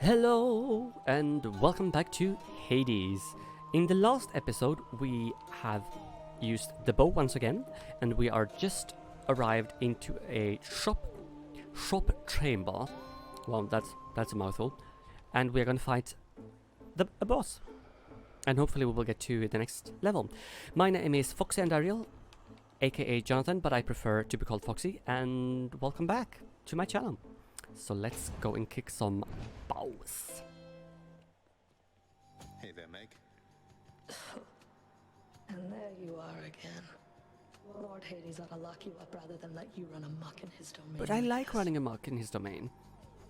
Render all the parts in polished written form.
Hello and welcome back to Hades. In the last episode we have used the bow once again and we are just arrived into a shop chamber. Well, that's a mouthful. And we're gonna fight a boss. And hopefully we will get to the next level. My name is Foxy and Ariel, aka Jonathan, but I prefer to be called Foxy, and welcome back to my channel. So let's go and kick some bows. Hey there, Meg. And there you are again. Lord Hades ought to lock you up rather than let you run amok in his domain. But I like running amok in his domain.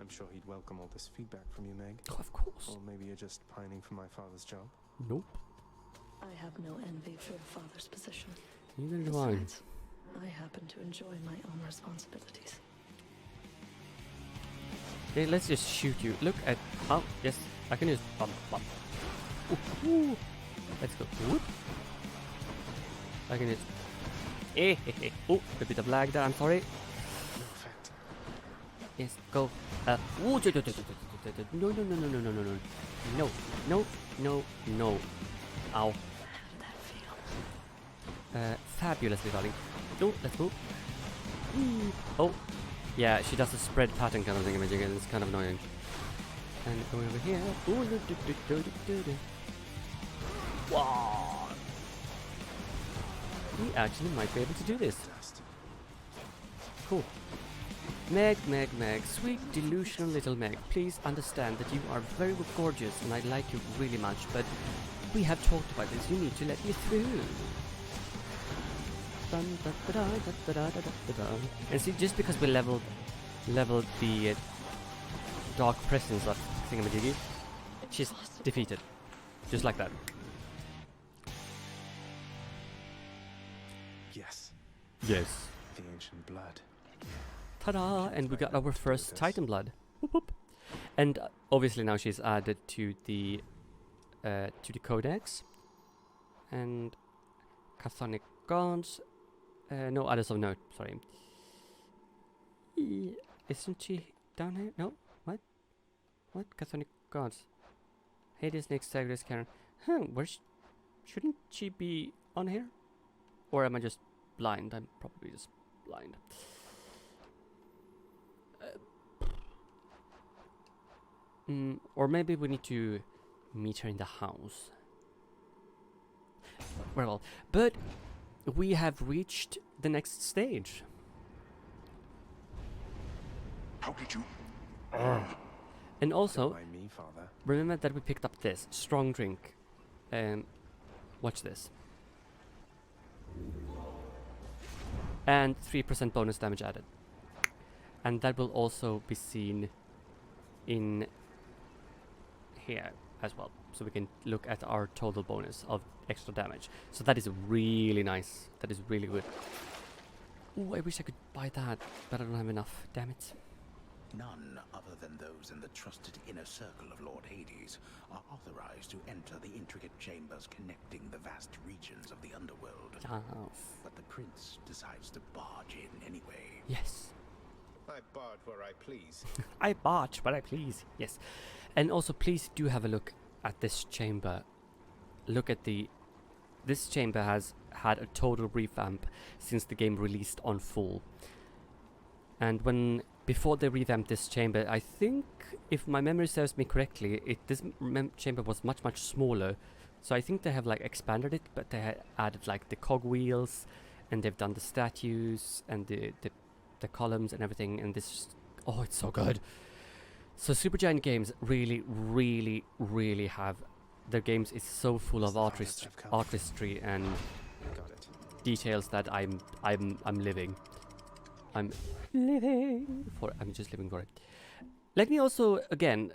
I'm sure he'd welcome all this feedback from you, Meg. Oh, of course. Or maybe you're just pining for my father's job. Nope. I have no envy for your father's position. Neither do I. Besides, I happen to enjoy my own responsibilities. Okay, let's just shoot you. Look at how. Yes, I can use bump. Ooh, ooh. Let's go. Whoop. I can use. Oh, a bit of lag there. I'm sorry. No effect. Yes, go. Ooh, no. Ow. How did that feel? Fabulously, darling. No, let's move. Oh, yeah, she does a spread pattern kind of thing, imaging, and it's kind of annoying. And going over here. Ooh, wow. We actually might be able to do this. Dust. Cool. Meg, sweet delusional little Meg, please understand that you are very gorgeous and I like you really much, but we have talked about this, you need to let me through. And see, just because we leveled the dark presence of Thingamajiggy, she's defeated. Just like that. Yes, Yes. the ancient blood. Ta-da! And we got our first Titan blood. Whoop, whoop. And obviously now she's added to the codex. And Chthonic gods. No others of note. Sorry. Isn't she down here? No. What? What? Chthonic gods. Hades, Nyx, Zagreus, Karen. Shouldn't she be on here? Or am I just blind? I'm probably just blind. Or maybe we need to meet her in the house. Well, but we have reached the next stage. How did you? And also, By me, father. remember that we picked up this strong drink. Watch this. And 3% bonus damage added. And that will also be seen in here as well, so we can look at our total bonus of extra damage. So that is really nice. That is really good. Ooh, I wish I could buy that, but I don't have enough. Damn it. None other than those in the trusted inner circle of Lord Hades are authorized to enter the intricate chambers connecting the vast regions of the underworld. Yes. But the prince decides to barge in anyway. Yes. I barge where I please. I barge, but I please. Yes. And also, please do have a look at this chamber. Look at this chamber has had a total revamp since the game released on full. And before they revamped this chamber, I think, if my memory serves me correctly, this chamber was much smaller. So I think they have like expanded it, but they had added like the cogwheels, and they've done the statues and the columns and everything. And this, oh, it's so good. So Supergiant Games really have their games is so full of artistry and Got it. details that I'm living. I'm just living for it. Let me also again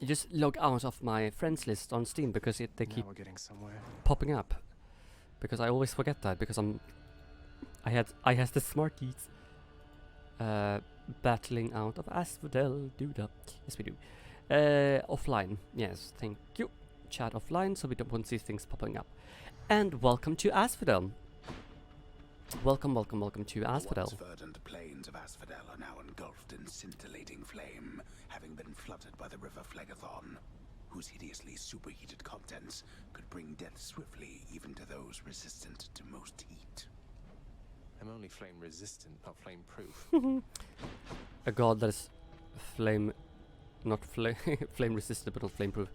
just log out of my friends list on Steam because they Now keep we're getting somewhere. popping up. Because I always forget that because I has the smarties. Battling out of Asphodel, yes we do. Offline, yes, thank you. Chat offline so we don't want to see things popping up. And welcome to Asphodel. Welcome, welcome, welcome to The Asphodel. once verdant plains of Asphodel are now engulfed in scintillating flame, having been flooded by the river Phlegethon, whose hideously superheated contents could bring death swiftly even to those resistant to most heat. I'm only flame resistant, not flame proof. A god that is flame, not flame, flame resistant, but not flame proof.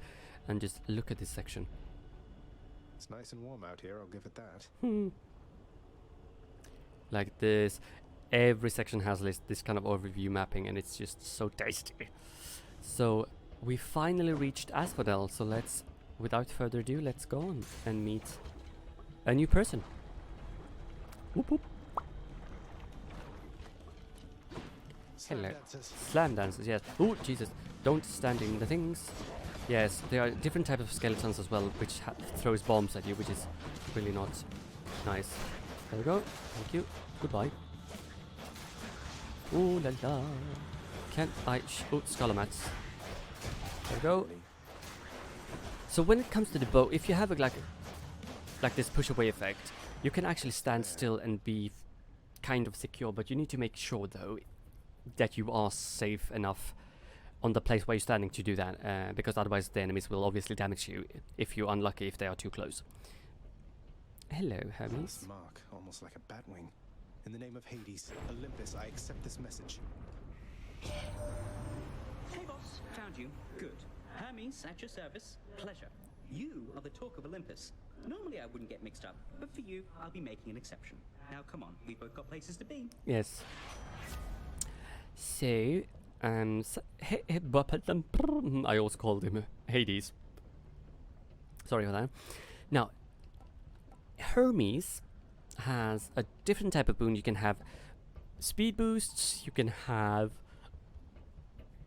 And just look at this section. It's nice and warm out here, I'll give it that. Like this, every section has this kind of overview mapping, and it's just so tasty. So we finally reached Asphodel, so let's, without further ado, let's go on and meet a new person. Whoop whoop. Slam Hello. dancers. Slam dancers, yes. Oh, Jesus. Don't stand in the things. Yes, there are different types of skeletons as well, which throws bombs at you, which is really not nice. There we go. Thank you. Goodbye. Ooh la la. Can I... oh, scholar mats. There we go. Really? So when it comes to the bow, if you have a, like this push away effect, you can actually stand still and be kind of secure, but you need to make sure though that you are safe enough on the place where you're standing to do that, because otherwise the enemies will obviously damage you if you're unlucky if they are too close. Hello, Hermes. This mark, almost like a bat wing. In the name of Hades, Olympus, I accept this message. Hey boss, found you. Good. Hermes, at your service. Pleasure. You are the talk of Olympus. Normally I wouldn't get mixed up, but for you, I'll be making an exception. Now come on, we've both got places to be. Yes. So, I always called him Hades. Sorry for that. Now, Hermes has a different type of boon. You can have speed boosts, you can have,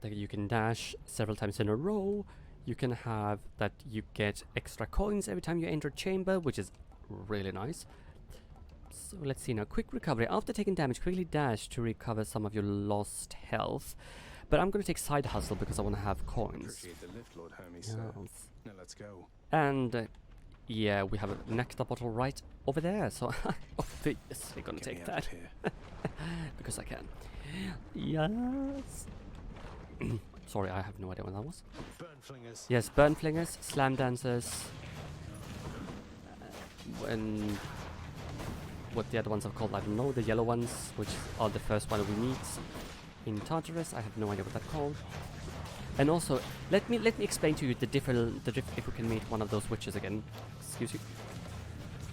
like, you can dash several times in a row, you can have that you get extra coins every time you enter a chamber, which is really nice. So let's see now. Quick recovery. After taking damage, quickly dash to recover some of your lost health. But I'm going to take side hustle because I want to have coins. Appreciate the lift, Lord Hermes, sir. Yes. Now let's go. And yeah, we have a nectar bottle right over there. So obviously going to Get me take out that of here. because I can. Yes. Sorry, I have no idea what that was. Burn flingers. Yes, burn flingers, slam dancers, and what the other ones are called, I don't know. The yellow ones, which are the first one we meet in Tartarus. I have no idea what that's called. And also, let me explain to you the different if we can meet one of those witches again. Excuse you.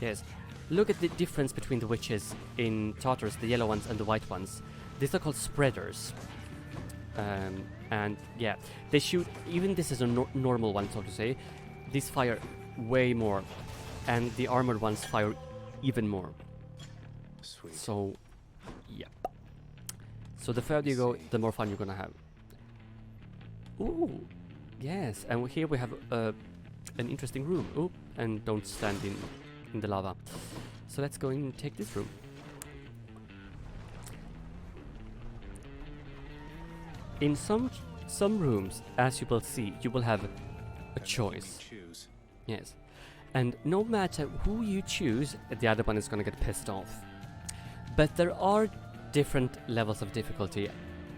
Yes, look at the difference between the witches in Tartarus, the yellow ones and the white ones. These are called spreaders. And yeah, they shoot, even this is a normal one, so to say, these fire way more, and the armored ones fire even more. Sweet. So, yeah. So the further you go, the more fun you're gonna have. Ooh, yes, and here we have an interesting room. Ooh, and don't stand in the lava. So let's go and take this room. In some rooms, as you will see, you will have a choice. Choose. Yes. And no matter who you choose, the other one is gonna get pissed off. But there are different levels of difficulty,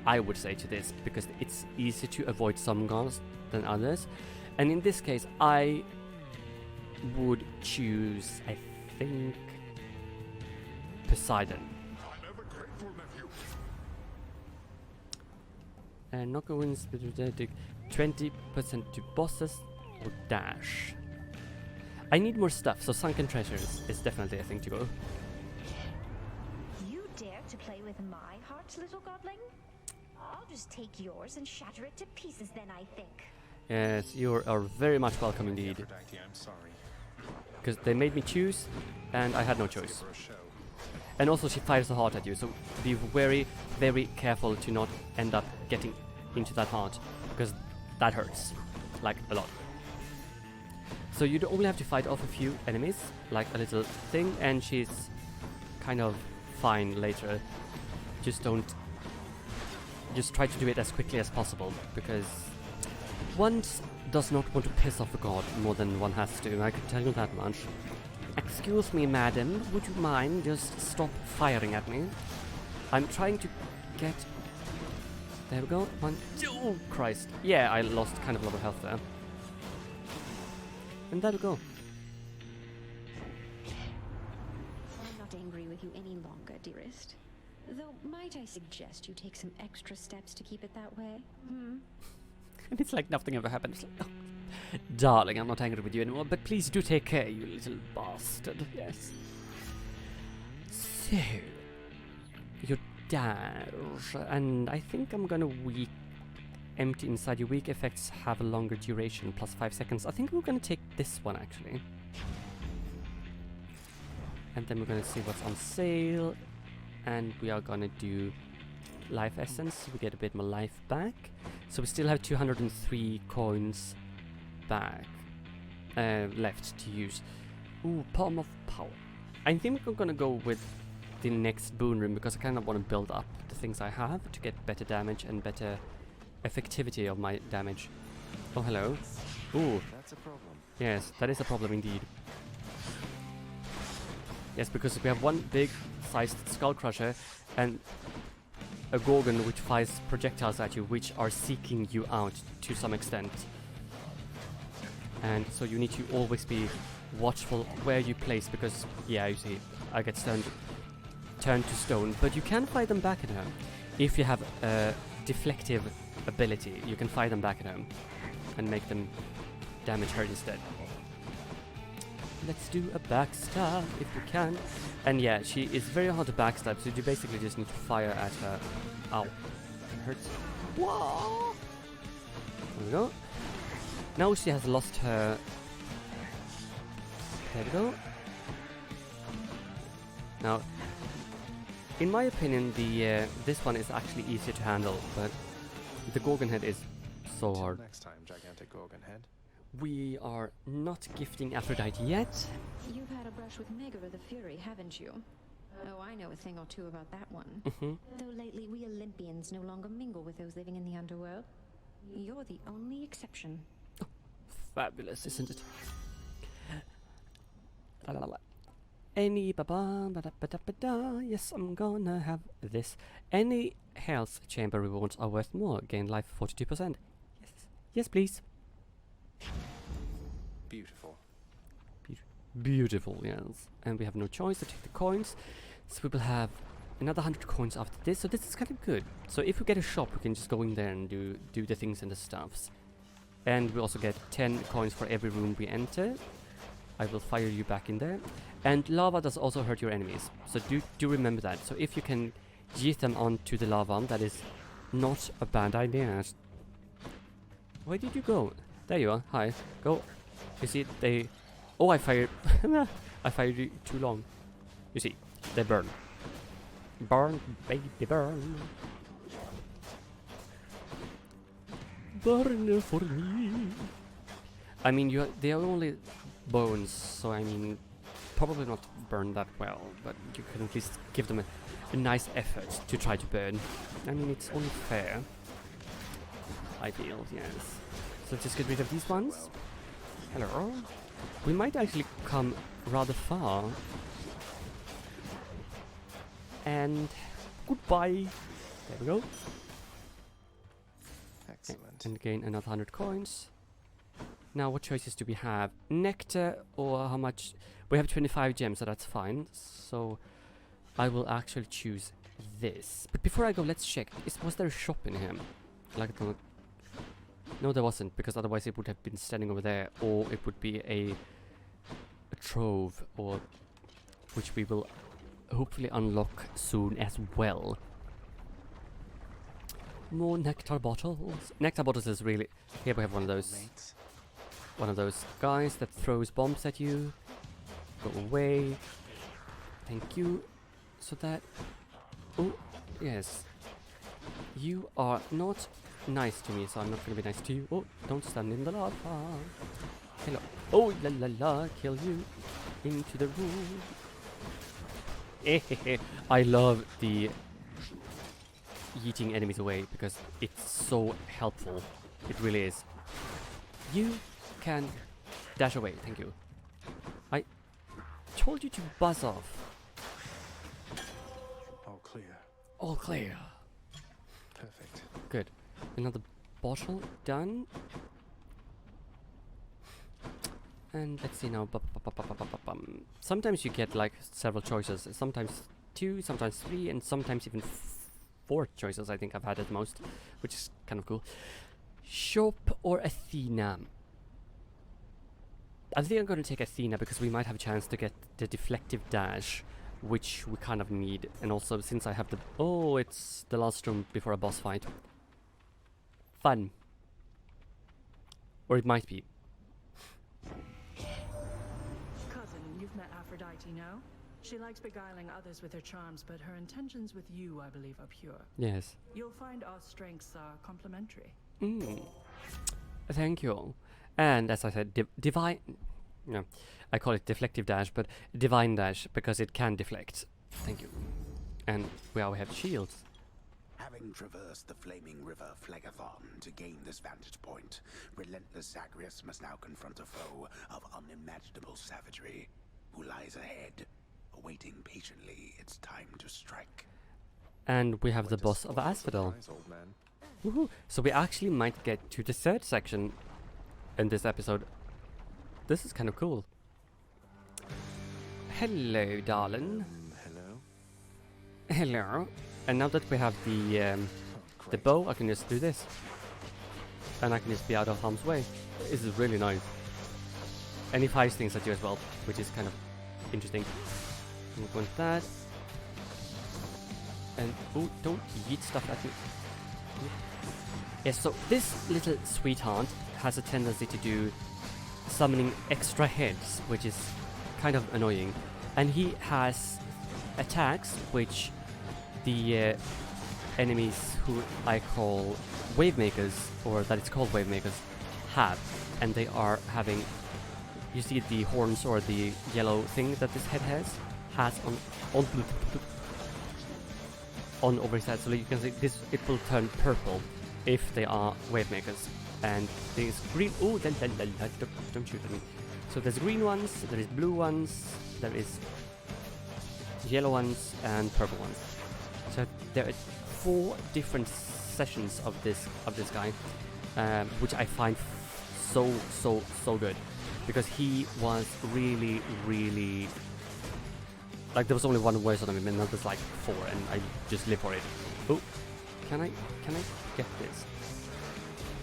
I would say, to this, because it's easier to avoid some gods than others. And in this case, I would choose, I think, Poseidon. And knock wins 20% to bosses or dash. I need more stuff, so sunken treasures is definitely a thing to go. You dare to play with my heart, little godling? I'll just take yours and shatter it to pieces then, I think. Yes, you are very much welcome indeed. Aphrodite, I'm sorry. Because they made me choose, and I had no choice. For a show. And also she fires a heart at you, so be very, very careful to not end up getting into that heart, because that hurts, like, a lot. So you only have to fight off a few enemies, like a little thing, and she's kind of fine later. Just try to do it as quickly as possible, because one does not want to piss off a god more than one has to, I can tell you that much. Excuse me, madam. Would you mind just stop firing at me? I'm trying to get... There we go. One. Oh, Christ. Yeah, I lost kind of a lot of health there. And there we go. I'm not angry with you any longer, dearest. Though, might I suggest you take some extra steps to keep it that way? And it's like nothing ever happened. It's like, oh, darling, I'm not angry with you anymore, but please do take care, you little bastard. Yes. So, your dash, and I think I'm gonna empty inside. Your weak effects have a longer duration, plus 5 seconds. I think we're gonna take this one actually. And then we're gonna see what's on sale. And we are gonna do life essence. We get a bit more life back. So we still have 203 coins back left to use. Ooh, Palm of Power. I think we're gonna go with the next boon room because I kind of want to build up the things I have to get better damage and better effectivity of my damage. Oh, hello. Ooh. That's a problem. Yes, that is a problem indeed. Yes, because we have one big sized skull crusher and a gorgon which fires projectiles at you which are seeking you out to some extent. And so you need to always be watchful where you place because, yeah, you see, I get turned to stone. But you can fire them back at him. If you have a deflective ability, you can fire them back at him and make them damage her instead. Let's do a backstab if we can. And yeah, she is very hard to backstab, so you basically just need to fire at her. Ow. It hurts. Whoa! There we go. Now she has lost her... There we go. Now, in my opinion, the this one is actually easier to handle, but the Gorgon head is so Until hard. next time, gigantic Gorgon head. We are not gifting Aphrodite yet. You've had a brush with Megara the Fury, haven't you? Oh, I know a thing or two about that one. Though lately we Olympians no longer mingle with those living in the underworld. You're the only exception. Fabulous, isn't it? La la la. Any ba-ba, ba-da-ba-da-ba-da. Yes, I'm gonna have this. Any health chamber rewards are worth more. Gain life 42%. Yes, yes, please. Beautiful. Beautiful, yes. And we have no choice to take the coins. So we will have another 100 coins after this. So this is kind of good. So if we get a shop, we can just go in there and do the things and the stuffs. And we also get 10 coins for every room we enter. I will fire you back in there. And lava does also hurt your enemies. So do remember that. So if you can yeet them onto the lava, that is not a bad idea. Where did you go? There you are. Hi. Go. You see, they... Oh, I fired... I fired you too long. You see, they burn. Burn, baby, burn. Burn for me. I mean, they are only bones, so I mean, probably not burn that well, but you can at least give them a nice effort to try to burn. I mean, it's only fair. I feel, yes. So let's just get rid of these ones. Hello. We might actually come rather far. And goodbye. There we go. Excellent. And gain another 100 coins. Now, what choices do we have? Nectar or how much? We have 25 gems, so that's fine. So I will actually choose this. But before I go, let's check. Was there a shop in here? Like the... No, there wasn't, because otherwise it would have been standing over there, or it would be a trove, or which we will hopefully unlock soon as well. More nectar bottles. Nectar bottles is really... Here we have one of those. Mates. One of those guys that throws bombs at you. Go away. Thank you. So that... Oh, yes. You are not nice to me, so I'm not going to be nice to you. Oh, don't stand in the lava. Hello. Oh, la la la. Kill you. Into the room. I love the yeeting enemies away because it's so helpful. It really is. You can dash away. Thank you. told you to buzz off. All clear. All clear. Perfect. Good. Another bottle done. And let's see now. Sometimes you get like several choices. Sometimes 2, sometimes 3, and sometimes even 4 choices. I think I've had at most, which is kind of cool. Shop or Athena? I think I'm going to take Athena because we might have a chance to get the deflective dash, which we kind of need. And also since I have the... Oh, it's the last room before a boss fight. Fun. Or it might be. Cousin, you've met Aphrodite, no? She likes beguiling others with her charms, but her intentions with you, I believe, are pure. Yes. You'll find our strengths are complementary. Thank you. And as I said, divine... No, I call it deflective dash, but divine dash, because it can deflect. Thank you. And we have shields. Having traversed the flaming river Phlegathon to gain this vantage point, relentless Zagreus must now confront a foe of unimaginable savagery, who lies ahead, awaiting patiently its time to strike. And we have the boss of Asphodel. Old man. Woohoo! So we actually might get to the 3rd section in this episode. This is kind of cool. Hello, darling. Hello. Hello. And now that we have the bow, I can just do this. And I can just be out of harm's way. This is really nice. And he fires things at you as well, which is kind of interesting. I'm going with that. And, oh, don't yeet stuff at me. Yes, so this little sweetheart has a tendency to do summoning extra heads, which is kind of annoying. And he has attacks which the enemies who I call wave makers, or that it's called wave makers, have. And they are having, you see the horns or the yellow thing that this head has on over his head. So you can see this, it will turn purple if they are wave makers. And there's green, oh, don't shoot at me. So there's green ones, there is blue ones, there is yellow ones, and purple ones. So there are 4 different sessions of this guy, which I find so good, because he was really like, there was only one voice on him, and now there's like 4, and I just live for it. Oh, can I get this?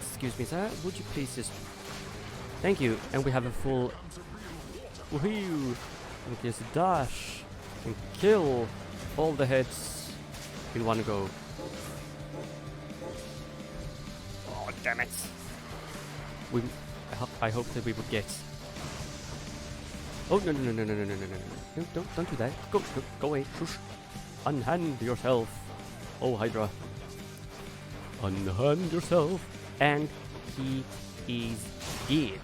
Excuse me, sir. Would you please just... Thank you. And we have a full... Woohoo! And just dash and kill all the heads in one go. Oh, damn it! I hope that we would get... Oh, no. Don't do that. Go away. Shush. Unhand yourself. Oh, Hydra. Unhand yourself. And he is dead.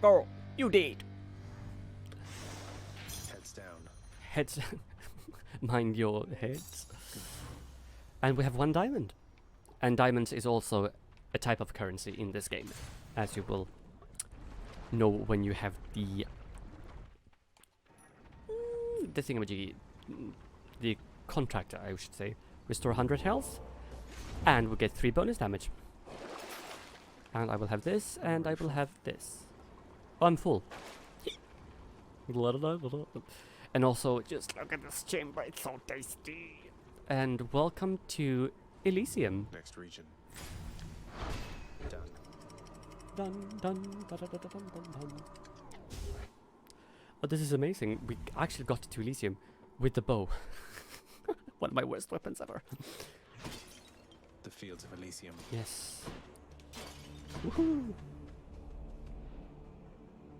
Oh, you did. Heads down. Heads. Mind your heads. And we have 1 diamond. And diamonds is also a type of currency in this game, as you will know when you have the thingamajiggy, the contractor, I should say. Restore 100 health, and we'll get 3 bonus damage. And I will have this, and I will have this. Oh, I'm full. And also, just look at this chamber, it's so tasty. And welcome to Elysium. Next region. Dun. Oh, this is amazing. We actually got to Elysium with the bow. One of my worst weapons ever. The fields of Elysium. Yes. Woohoo!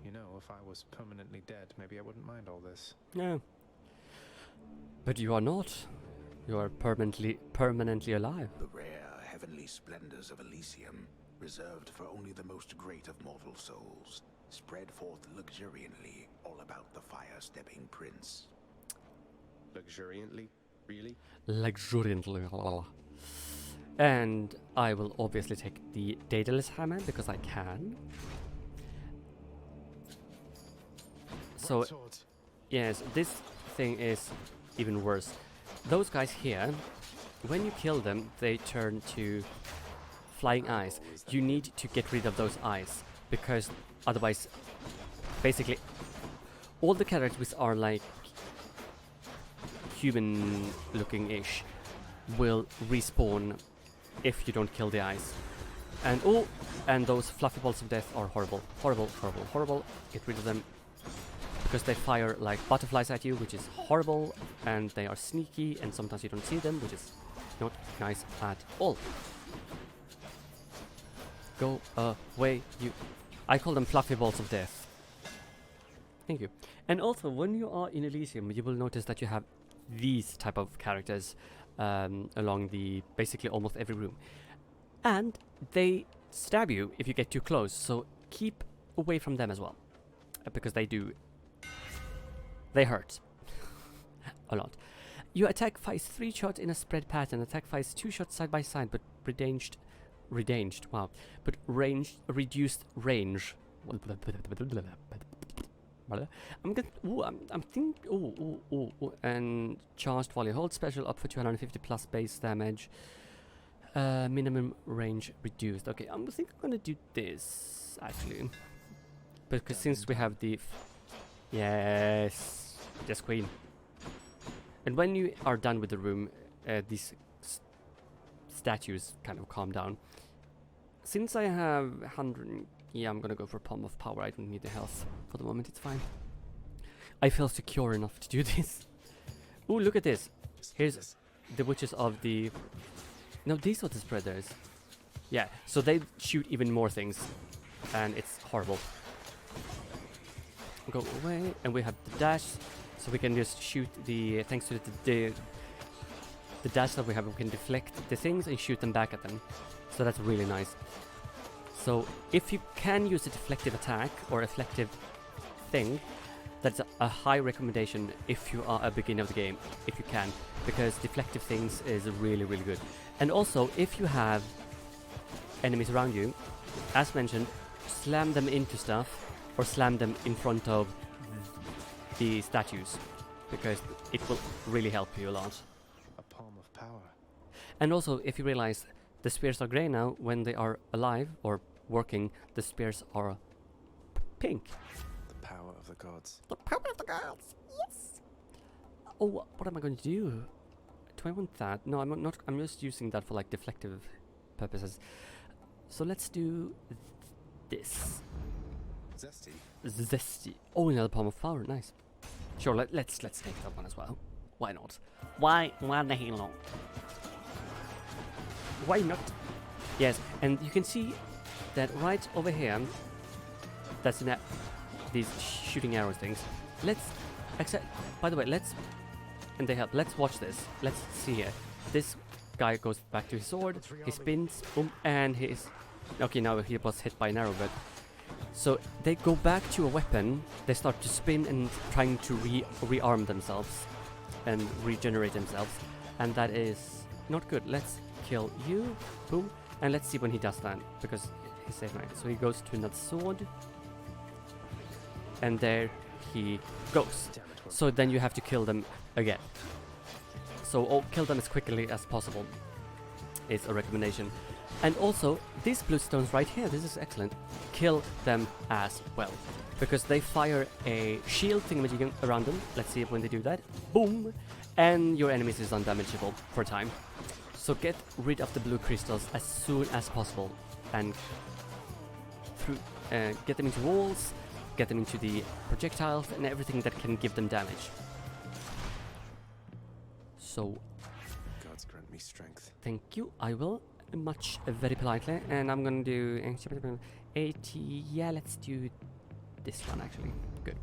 You know, if I was permanently dead, maybe I wouldn't mind all this. Yeah. But you are not. You are permanently alive. The rare heavenly splendors of Elysium, reserved for only the most great of mortal souls, spread forth luxuriantly all about the fire-stepping prince. Luxuriantly? Really? Luxuriantly. And I will obviously take the Daedalus hammer because I can. also, Swords. yes, this thing is even worse. Those guys here, when you kill them, they turn to flying eyes. You need to get rid of those eyes, because otherwise, basically, all the characters which are like human-looking-ish will respawn if you don't kill the eyes. And oh, and those fluffy balls of death are horrible, horrible, horrible, horrible. Get rid of them, because they fire like butterflies at you, which is horrible, and they are sneaky, and sometimes you don't see them, which is not nice at all. Go away, you. I call them fluffy balls of death. Thank you. And also, when you are in Elysium, you will notice that you have these type of characters along the basically almost every room, and they stab you if you get too close. So keep away from them as well, because they hurt a lot. Your attack fires 3 shots in a spread pattern. Attack fires 2 shots side by side, but reduced range. And charged volley. Hold special up for 250 plus base damage. Minimum range reduced. Okay, I think I'm gonna do this actually, because since we have the yes, queen. And when you are done with the room, these statues kind of calm down. Since I have 100, yeah, I'm gonna go for Palm of Power. I don't need the health for the moment. It's fine. I feel secure enough to do this. Oh, look at this. Here's the witches of the. No, these are the spreaders. Yeah, so they shoot even more things, and it's horrible. Go away, and we have the dash, so we can just shoot the. Thanks to the dash that we have, we can deflect the things and shoot them back at them. So that's really nice. So if you can use a deflective attack or a deflective thing, that's a high recommendation if you are a beginner of the game, if you can, because deflective things is really, really good. And also, if you have enemies around you, as mentioned, slam them into stuff or slam them in front of the statues, because it will really help you a lot. A palm of power. And also, if you realize the spears are grey now, when they are alive or working, the spears are pink. The power of the gods. The power of the gods, yes! Oh, what am I going to do? Do I want that? No, I'm not. I'm just using that for like deflective purposes. So let's do this. Zesty. Zesty. Oh, another palm of power. Nice. Sure. Let's take that one as well. Why not? Why the hell not? Why not? Yes, and you can see that right over here. That's these shooting arrows things. Let's accept. By the way, let's. And they help. Let's watch this. Let's see here. This guy goes back to his sword. He spins. Boom, and he's. Okay, now he was hit by an arrow, but. So they go back to a weapon. They start to spin and trying to rearm themselves and regenerate themselves, and that is not good. Let's kill you. Boom, and let's see when he does that, because he's safe now. So he goes to another sword, and there he goes. So then you have to kill them again. So kill them as quickly as possible is a recommendation. And also, these blue stones right here, this is excellent. Kill them as well, because they fire a shield thingamajig around them. Let's see when they do that. Boom! And your enemies is undamageable for a time. So get rid of the blue crystals as soon as possible, and get them into walls, get them into the projectiles, and everything that can give them damage. So, Gods grant me strength. thank you. I will, much very politely, and I'm gonna do 80. Yeah, let's do this one actually. Good.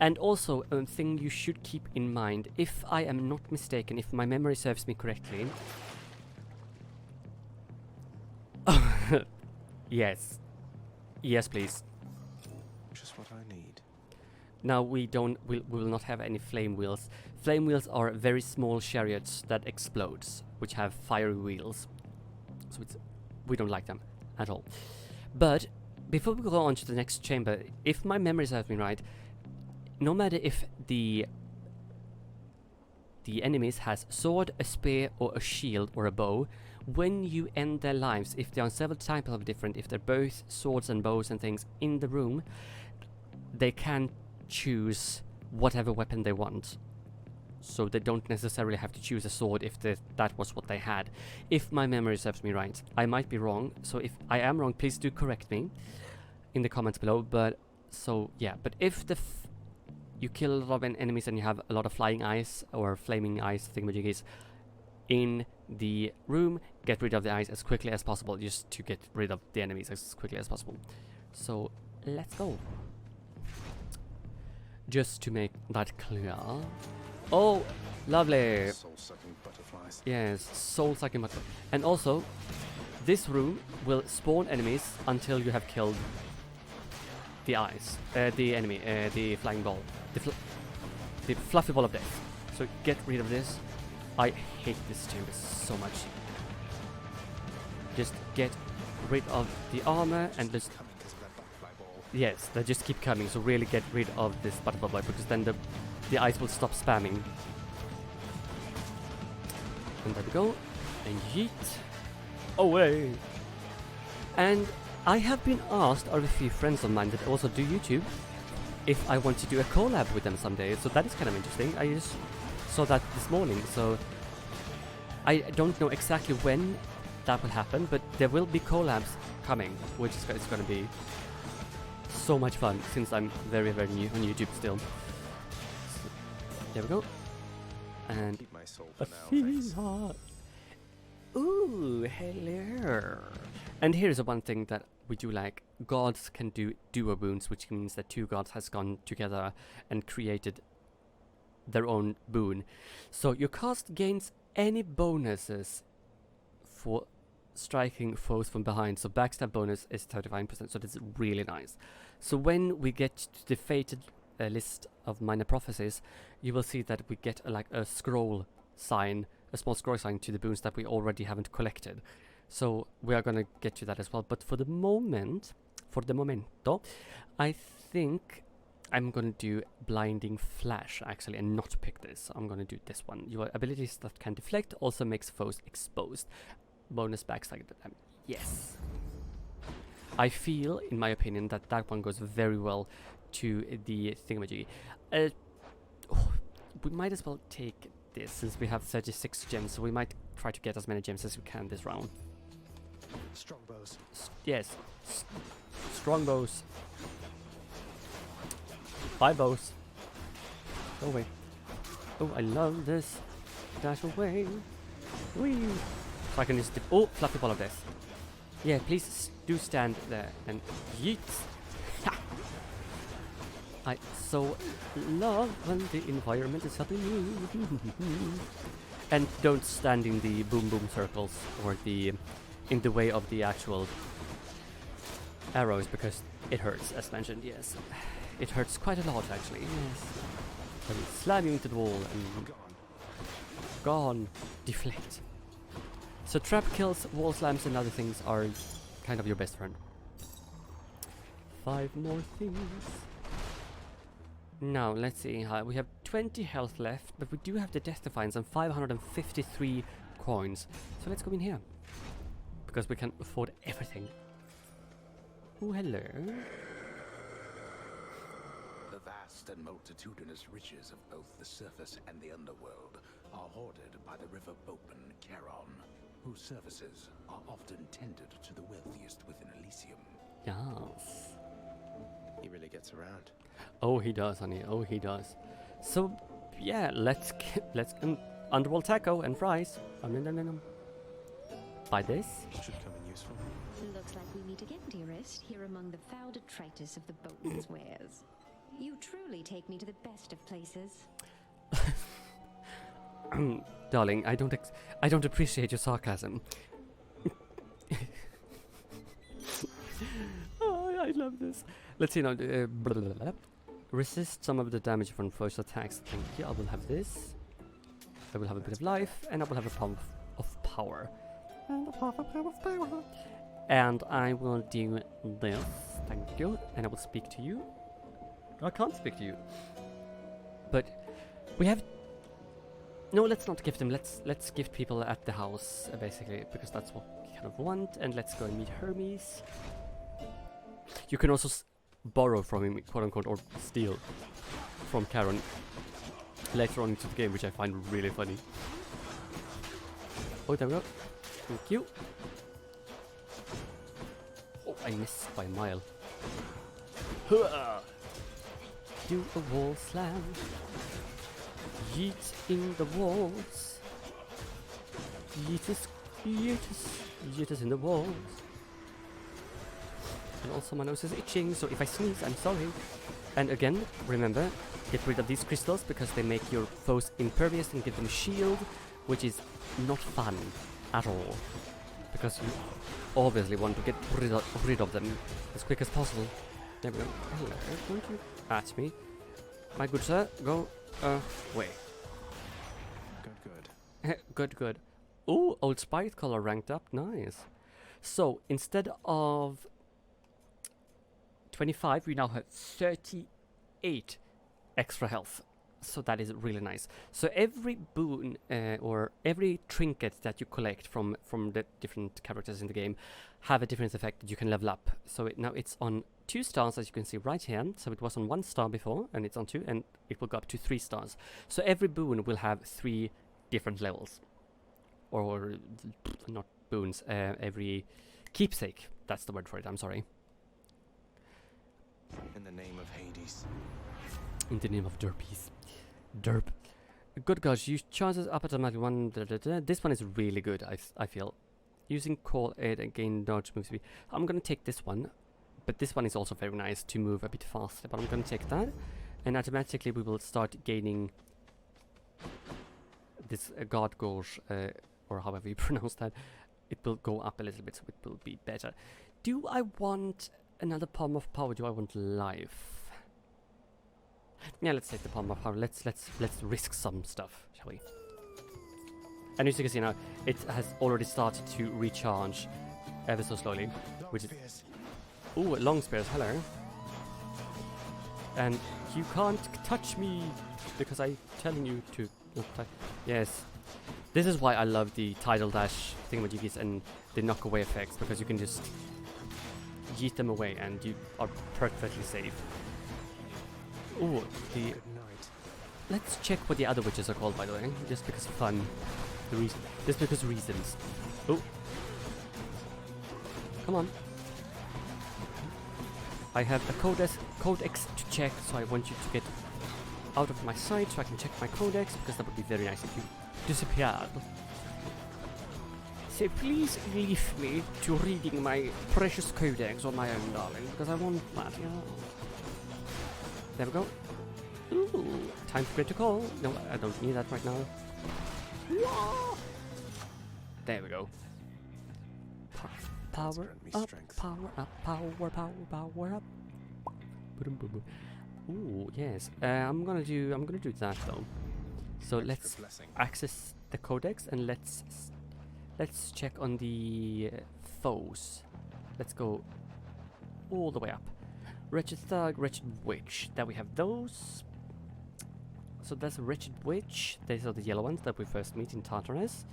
And also, a thing you should keep in mind, if I am not mistaken, if my memory serves me correctly. Yes. Yes, please. Just what I need. Now we will not have any flame wheels. Flame wheels are very small chariots that explodes, which have fiery wheels. So we don't like them at all. But before we go on to the next chamber, if my memory serves me right, no matter if the enemies has sword, a spear, or a shield, or a bow, when you end their lives, if they're on several types of different, if they're both swords and bows and things in the room, they can choose whatever weapon they want. So they don't necessarily have to choose a sword if that was what they had. If my memory serves me right. I might be wrong, so if I am wrong, please do correct me in the comments below. But, so, yeah. But if you kill a lot of enemies and you have a lot of flying eyes or flaming eyes thingamajiggies in the room, get rid of the eyes as quickly as possible, just to get rid of the enemies as quickly as possible. So, let's go. Just to make that clear. Oh, lovely. Soul-sucking butterflies. Yes, soul-sucking butterflies. And also, this room will spawn enemies until you have killed the eyes, the enemy, the flying ball, the fluffy ball of death. So get rid of this. I hate this chamber so much. Just get rid of the armor and just... Yes, they just keep coming, so really get rid of this butterfly ball, because then the eyes will stop spamming. And there we go. And yeet. Away. And I have been asked, or a few friends of mine that also do YouTube, if I want to do a collab with them someday. So that is kind of interesting. I just saw that this morning, so I don't know exactly when that will happen, but there will be collabs coming, which is going to be so much fun, since I'm very, very new on YouTube still. So, there we go. And Keep my soul a for now, thanks. heart. Ooh, hello. And here's the one thing that we do like. Gods can do duo boons, which means that two gods has gone together and created their own boon. So your cast gains any bonuses for striking foes from behind. So backstab bonus is 35%, so that's really nice. So when we get to the fated list of minor prophecies, you will see that we get like a scroll sign, a small scroll sign to the boons that we already haven't collected. So we are gonna get to that as well. But for the momento, I think I'm gonna do Blinding Flash actually, and not pick this. I'm gonna do this one. Your abilities that can deflect also makes foes exposed. Bonus backstab. Yes. I feel, in my opinion, that that one goes very well to the thingamajiggy. We might as well take this, since we have 36 gems, so we might try to get as many gems as we can this round. Strong bows. Yes. Strong bows. 5 bows. Go away. Oh, I love this. Dash away. Whee! So I can just... Oh, fluffy ball of death. Yeah, please do stand there and yeet. Ha! I so love when the environment is helping me. And don't stand in the boom boom circles or the in the way of the actual arrows, because it hurts, as mentioned. Yes, it hurts quite a lot actually. Yes, I will slam you into the wall and gone. Deflect. So trap kills, wall slams, and other things are kind of your best friend. 5 more things. Now, let's see. We have 20 health left, but we do have the Death Defiance and 553 coins. So let's go in here, because we can afford everything. Oh, hello. The vast and multitudinous riches of both the surface and the underworld are hoarded by the river boatman Charon, whose services are often tendered to the wealthiest within Elysium. Yes. He really gets around. Oh, he does, honey. Oh, he does. So, yeah, let's underworld taco and fries. Buy this. Should come in useful. Looks like we meet again, dearest, here among the foul detritus of the boatman's wares. You truly take me to the best of places. Darling, I don't appreciate your sarcasm. Oh, I love this. Let's see now. Resist some of the damage from first attacks. Thank you. I will have this. I will have a bit of life, and I will have a pump of power. And I will do this. Thank you. And I will speak to you. I can't speak to you. But we have... No, let's not gift them. Let's gift people at the house, basically, because that's what we kind of want. And let's go and meet Hermes. You can also borrow from him, quote unquote, or steal from Karen later on into the game, which I find really funny. Oh, there we go. Thank you. Oh, I missed by a mile. Do a wall slam. Yeet in the walls. Yeetus, yeetus, yeetus in the walls. And also my nose is itching, so if I sneeze, I'm sorry. And again, remember, get rid of these crystals because they make your foes impervious and give them shield, which is not fun at all. Because you obviously want to get rid of them as quick as possible. There we go. Hello, don't you at me. My good sir, go away. Good. Good, good. Ooh, old sprite color ranked up, nice. So, instead of 25, we now have 38 extra health. So that is really nice. So every boon or every trinket that you collect from the different characters in the game have a different effect that you can level up. So now it's on 2 stars, as you can see right here. So it was on 1 star before, and it's on 2, and it will go up to 3 stars. So every boon will have 3 different levels. Or not boons, every keepsake. That's the word for it, I'm sorry. In the name of Hades. In the name of Derpies. Derp. Good gosh, use chances up automatically 1. This one is really good, I feel. Using call aid and gain dodge move speed. I'm gonna take this one, but this one is also very nice to move a bit faster. But I'm gonna take that, and automatically we will start gaining this guard gauge, or however you pronounce that. It will go up a little bit, so it will be better. Do I want another palm of power? Do I want life? Yeah, let's take the palm of power. Let's risk some stuff, shall we? And as you can see now, it has already started to recharge ever so slowly, which is... Ooh, long spears, hello. And you can't touch me because I'm telling you to not touch. Yes, this is why I love the tidal dash thingamajiggies and the knock away effects, because you can just yeet them away and you are perfectly safe. Ooh, the... Let's check what the other witches are called, by the way, just because fun. Just because reasons. Oh. Come on. I have a codex to check, so I want you to get out of my sight so I can check my codex, because that would be very nice if you disappeared. So please leave me to reading my precious codex on my own, darling, because I want that, yeah. There we go. Ooh, time for critical. No, I don't need that right now. There we go. Power up, power up, power up. Ooh, yes. I'm gonna do that though. So let's access the codex and let's check on the foes. Let's go all the way up. Wretched Thug, Wretched Witch. There we have those. So that's a Wretched Witch. These are the yellow ones that we first meet in Tartarus.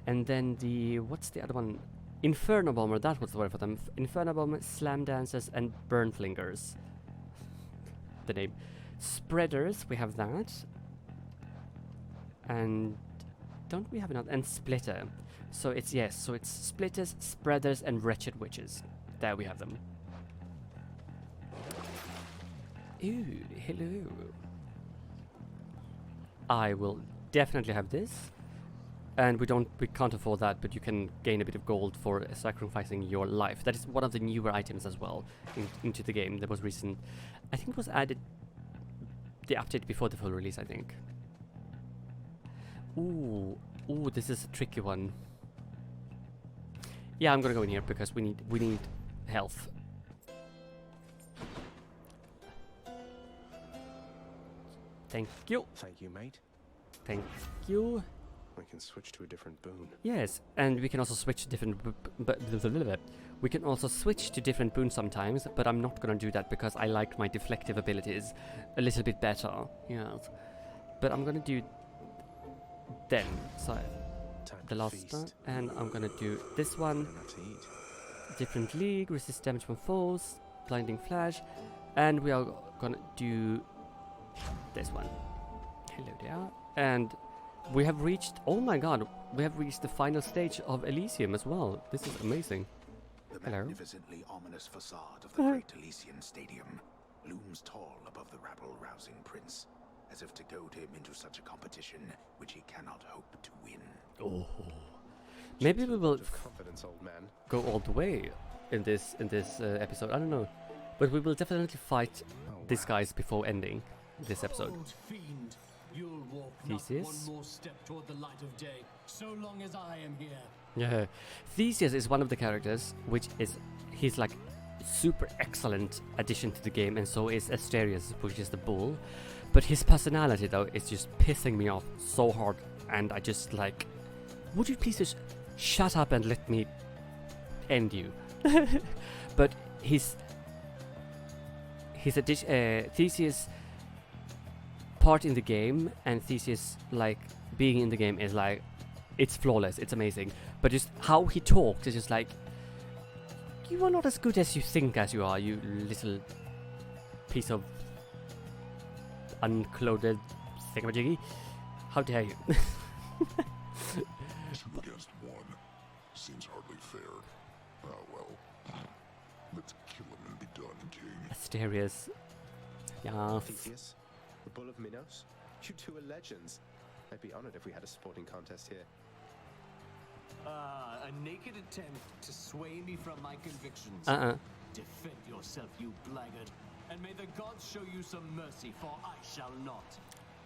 And then the... what's the other one? Inferno Bomber, that was the word for them. Inferno Bomber, Slam Dancers, and Burnflingers. The name. Spreaders, we have that. And... don't we have another? And Splitter. So it's, yes, so it's Splitters, Spreaders, and Wretched Witches. There we have them. Ooh, hello. I will definitely have this. And we can't afford that, but you can gain a bit of gold for sacrificing your life. That is one of the newer items as well into the game. That was recent. I think it was added the update before the full release, I think. Ooh, this is a tricky one. Yeah, I'm gonna go in here because we need health. Thank you. Thank you, mate. Thank you. I can switch to a different boon. Yes, and we can also switch to different we can also switch to different boons sometimes, but I'm not gonna do that because I like my deflective abilities a little bit better. Yes. But I'm gonna do them. So Time the to last feast. one, and I'm gonna do this one. Enough to eat. Different league, resist damage from foes, blinding flash, and we are gonna do this one. Hello there. And we have reached, oh my god, we have reached the final stage of Elysium as well. This is amazing. The Hello. magnificently ominous facade of the Great Elysian Stadium looms tall above the rabble-rousing prince, as if to goad him into such a competition which he cannot hope to win. Oh. Maybe we will Of confidence, old man. go all the way in this episode. I don't know, but we will definitely fight Oh, these wow. guys before ending this episode. Old fiend, you'll walk not Theseus? one more step toward the light of day, so long as I am here. Yeah, Theseus is one of the characters which is he's like super excellent addition to the game, and so is Asterius, which is the bull. But his personality though is just pissing me off so hard, and I just like, would you please just shut up and let me end you? But his Theseus part in the game and Theseus like being in the game is like, it's flawless, it's amazing. But just how he talks is just like, you are not as good as you think as you are, you little piece of unclothed thingamajiggy. How dare you? 2 against 1. Seems hardly fair. Ah, well. Let's kill him and be done, King. Asterius. Yes. Theseus, the Bull of Minos. You two are legends. I'd be honored if we had a sporting contest here. Ah, a naked attempt to sway me from my convictions. Defend yourself, you blackguard, and may the gods show you some mercy, for I shall not.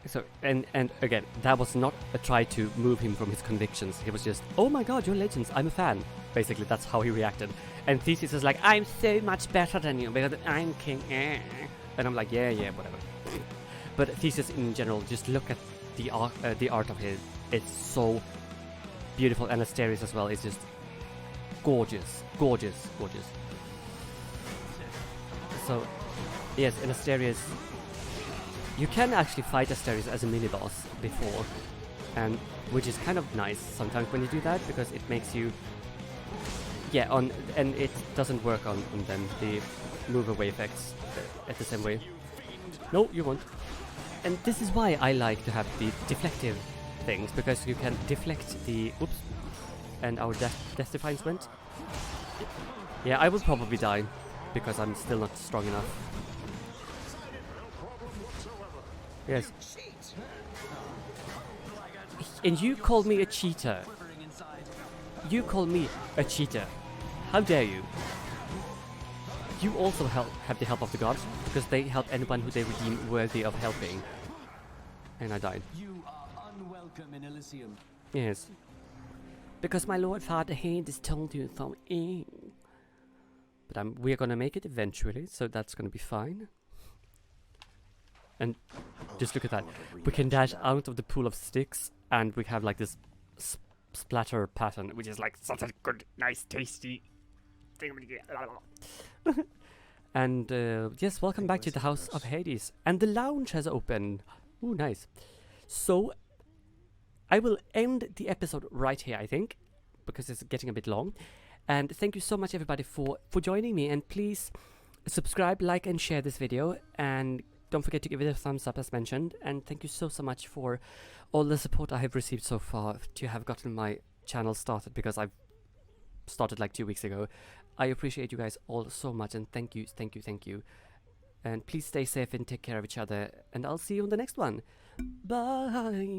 So, and again, that was not a try to move him from his convictions. He was just, oh my god, you're legends, I'm a fan. Basically, that's how he reacted. And Theseus is like, I'm so much better than you because I'm king. And I'm like, yeah, whatever. But Theseus in general, just look at the art of his. It's so beautiful, and Asterius as well is just gorgeous. So, yes, in Asterius, you can actually fight Asterius as a mini-boss before, and which is kind of nice sometimes when you do that, because it makes you, and it doesn't work on them, the move away effects at the same way. No, you won't. And this is why I like to have the deflective things, because you can deflect the, oops, and our death defiance went. Yeah, I will probably die, because I'm still not strong enough. Yes. And you call me a cheater. You call me a cheater. How dare you? You also have the help of the gods, because they help anyone who they redeem worthy of helping. And I died. You are unwelcome in Elysium. Yes. Because my Lord Father Hades told you so. But we're gonna make it eventually, so that's gonna be fine. And just look at that. We can dash out of the pool of sticks, and we have like this splatter pattern, which is like such a good, nice, tasty thing. And yes, welcome back to the House of Hades. And the lounge has opened. Ooh, nice. So, I will end the episode right here, I think, because it's getting a bit long. And thank you so much, everybody, for joining me. And please subscribe, like, and share this video. And don't forget to give it a thumbs up, as mentioned. And thank you so much for all the support I have received so far to have gotten my channel started, because I've started like 2 weeks ago. I appreciate you guys all so much, and thank you. And please stay safe and take care of each other, and I'll see you on the next one. Bye.